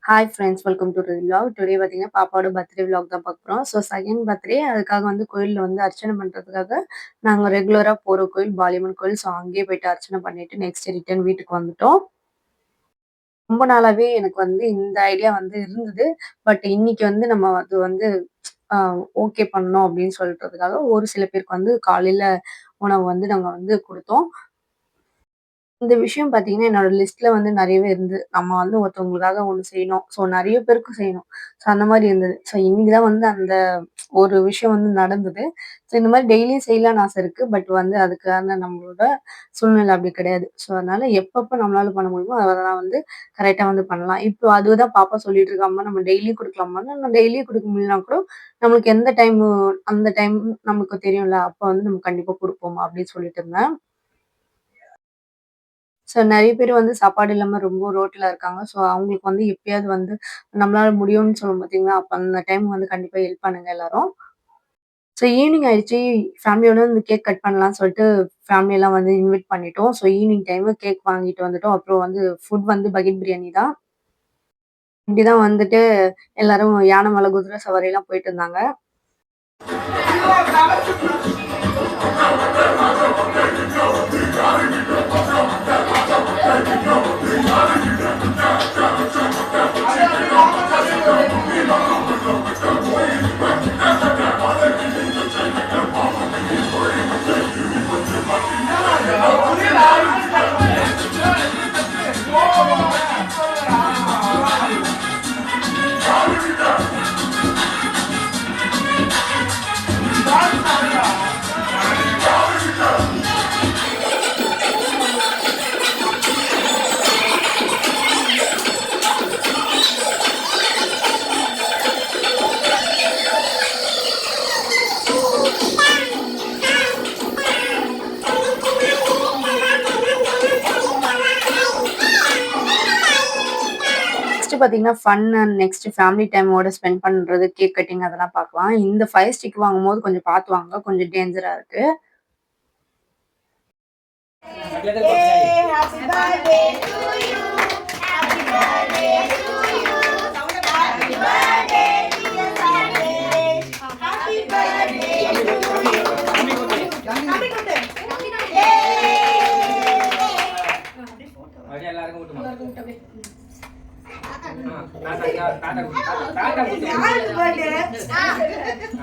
Hi friends welcome to vlog. Today பார்த்தீங்கன்னா பாப்பாவோட birthday vlog தான் பார்க்க போறோம். ஸோ செகண்ட் பர்த்டே அதுக்காக வந்து கோயில்ல வந்து அர்ச்சனை பண்றதுக்காக நாங்க ரெகுலரா போற கோயில் பாலியம்மன் கோயில். ஸோ அங்கேயே போயிட்டு அர்ச்சனை பண்ணிட்டு நெக்ஸ்ட் ரிட்டர்ன் வீட்டுக்கு வந்துட்டோம். ரொம்ப நாளாவே எனக்கு வந்து இந்த ஐடியா வந்து இருந்தது. பட் இன்னைக்கு வந்து நம்ம அது வந்து அ ஓகே பண்ணணும் அப்படின்னு சொல்றதுக்காக ஒரு சில பேருக்கு வந்து காலையில உணவு வந்து நாங்க வந்து குடுத்தோம். இந்த விஷயம் பார்த்தீங்கன்னா, என்னோட லிஸ்ட்ல வந்து நெறையவே இருந்தது. நம்ம வந்து ஒருத்தவங்களுக்காக ஒண்ணு செய்யணும். ஸோ நெறைய பேருக்கு செய்யணும். ஸோ அந்த மாரி இருந்தது. ஸோ இன்னைக்கு தான் வந்து அந்த ஒரு விஷயம் வந்து நடந்தது. ஸோ இந்த மாரி டெய்லியும் செய்யலான்னு ஆசை இருக்கு. பட் வந்து அதுக்கான நம்மளோட சூழ்நிலை அப்படி கிடையாது. ஸோ அதனால எப்பப்ப நம்மளால பண்ண முடியுமோ அதெல்லாம் வந்து கரெக்ட்டா வந்து பண்ணலாம். இப்போ அதுதான் பாப்பா சொல்லிட்டு இருக்கா, "அம்மா நம்ம டெய்லியும் குடுக்கலாமான்னு." நான் டெய்லியும் குடுக்க முடியலனா கூட நம்மளுக்கு எந்த டைமு அந்த டைம் நமக்கு தெரியும்ல. அப்ப வந்து நம்ம கண்டிப்பா குடுப்போம்மா அப்படின்னு சொல்லிட்டு இருந்தேன். ஸோ நெறைய பேர் வந்து சாப்பாடு இல்லாம ரொம்ப ரோட்ல இருக்காங்க. ஸோ அவங்களுக்கு வந்து எப்பயாவது வந்து நம்மளால முடியும்னு சொல்லும் பார்த்தீங்களா, அப்ப அந்த டைம் வந்து கண்டிப்பா ஹெல்ப் பண்ணுங்க எல்லாரும். ஸோ ஈவினிங் ஆயிடுச்சு. ஃபேமிலியோட வந்து கேக் கட் பண்ணலாம்னு சொல்லிட்டு ஃபேமிலியெல்லாம் வந்து இன்வைட் பண்ணிட்டோம். ஸோ ஈவினிங் டைமு கேக் வாங்கிட்டு வந்துட்டோம். அப்புறம் வந்து ஃபுட் வந்து பக்கெட் பிரியாணி தான். இப்படிதான் வந்துட்டு எல்லாரும் யானை மேல குதிரை சவாரிலாம் போயிட்டு இருந்தாங்க. நெக்ஸ்ட் பார்த்தீங்கன்னா, ஃபன் அண்ட் நெக்ஸ்ட் ஃபேமிலி டைமோட ஸ்பெண்ட் பண்றது, கேக் கட்டிங் அதெல்லாம் பார்க்கலாம். இந்த ஃபயர் ஸ்டிக் வாங்கும்போது கொஞ்சம் பார்த்து வாங்குங்க. கொஞ்சம் டேஞ்சரா இருக்கு. Happy birthday to you. Happy birthday to you. Happy birthday dear Sunday. Happy birthday to you. Happy birthday. அப்படியே எல்லாருக்கும் ஊட்டுமா. தாத்தா ஊட்டு. யாருக்கு birthday?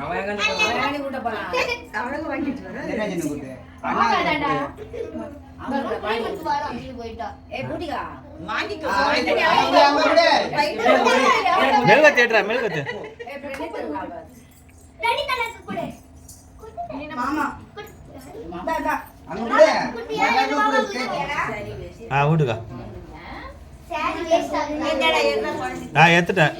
அவன் எங்க ஊட்ட போறான். அவனுக்கு வாங்கிட்டு வர. என்ன சின்ன குட்டி? ஆமாடா. மெழுக தேடுறா மெழுகத்து மாமா வீட்டுக்கா ஏத்துட்டேன்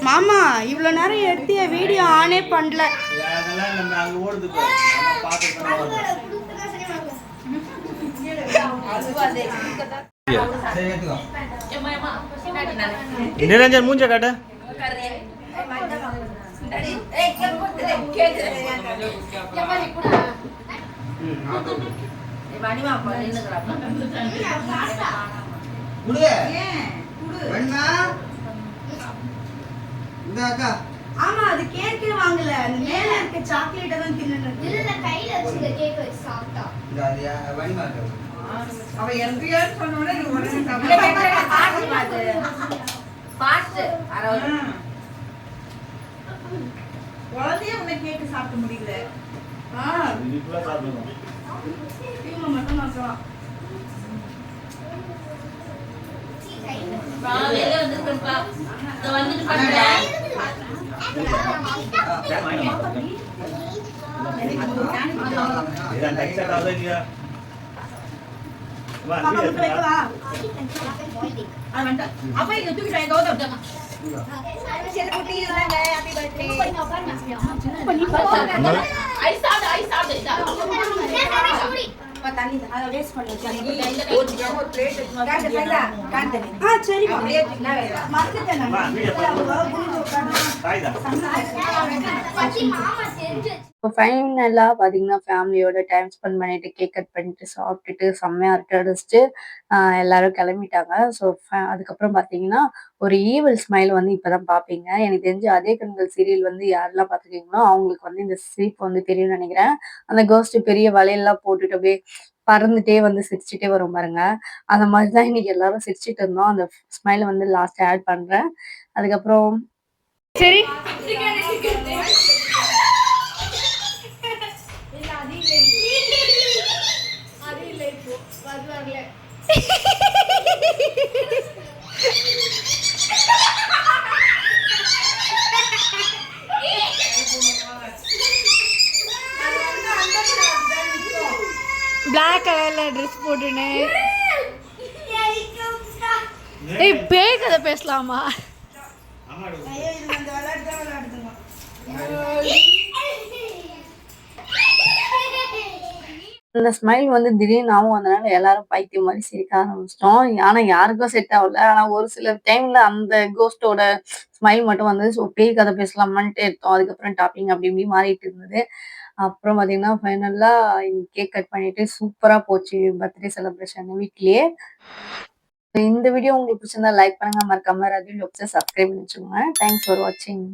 மாமா இவ்வளவு நேரம் எடுத்திய வீடியோ ஆனே பண்ணல. நிரஞ்சன் மூஞ்ச காட்ட ஆமா அது கேக் வாங்கல, அந்த மேல இருக்க சாக்லேட் தான் தின்னுட்டு இல்ல கையில வச்சு கேக் வச்சு சாப்பிட்டா அவ என்ட்ரியா சொன்னோனே நீ உடனே சாப்பிடு பாஸ்ட் அரௌண்ட் குழந்தையே உன்னை கேக் சாப்பிட முடியல. இதுக்குள்ள சாப்பிடணும் இவங்க மட்டும் மாசம் காலையில வந்துருப்பா இத வந்துட்டு பண்றேன் இதான் டெக்ஸ்ட் ஆகுதுங்க வா பாப்பா நீ முட்டை வைக்கவா? அது வந்துட்டா அப்ப இங்க தூக்கிட்டு வாங்க கௌதம். சரி குட்டி இருந்தாங்க ஹேப்பி பர்த்டே. ஐ சாப்பிடு இதா அம்மா, வீடியோ தாய்தா இப்போ ஃபைனலா பார்த்தீங்கன்னா, ஃபேமிலியோட டைம் ஸ்பெண்ட் பண்ணிட்டு, கேக் கட் பண்ணிட்டு, சாப்பிட்டுட்டு, செம்மையா அரட்டை அடிச்சுட்டு, எல்லாரும் கிளம்பிட்டாங்க. ஸோ அதுக்கப்புறம் பார்த்தீங்கன்னா, ஒரு ஈவில் ஸ்மைல் வந்து இப்ப தான் பார்ப்பீங்க. எனக்கு தெரிஞ்சு அதே கண்கள் சீரியல் வந்து யாரெல்லாம் பார்த்துருக்கீங்களோ, அவங்களுக்கு வந்து இந்த சிரிப்பு வந்து தெரியும்னு நெனைக்கிறேன். அந்த கோஸ்ட் பெரிய வளையல்லாம் போட்டுட்டு அப்படியே பறந்துட்டே வந்து சிரிச்சுட்டே வரும் பாருங்க. அந்த மாரி தான் இன்னைக்கு எல்லாரும் சிரிச்சுட்டு இருந்தோம். அந்த ஸ்மைல வந்து லாஸ்ட்டா ஆட் பண்றேன். அதுக்கப்புறம் பிளாக் கலர்ல ட்ரெஸ் போட்டுன்னு ஏய் பேய் கதை பேசலாமா அந்த ஸ்மைல் வந்து திடீர்னு ஆவும். அதனால எல்லாரும் பைத்தியம் மாரி சிரிக்க ஆரம்பிச்சுட்டோம். ஆனா யாருக்கும் செட் ஆகல. ஆனா ஒரு சில டைம்ல அந்த கோஸ்ட்டோட ஸ்மைல் மட்டும் வந்தது. ஸோ பேய் கதை பேசலாமான்ட்டு எடுத்தோம். அதுக்கப்புறம் டாப்பிங் அப்படி இப்படி மாறிட்டு இருந்தது. அப்புறம் பார்த்தீங்கன்னா, ஃபைனலா கேக் கட் பண்ணிட்டு சூப்பரா போச்சு பர்த்டே செலிப்ரேஷன் வீட்லயே. இந்த வீடியோ உங்களுக்கு பிடிச்சிருந்தா லைக் பண்ணுங்க. மறக்காம ரதி வ்ளாக்ஸ சப்ஸ்கிரைப் பண்ணி வச்சுக்கோங்க. தேங்க்ஸ் ஃபார் வாட்சிங்.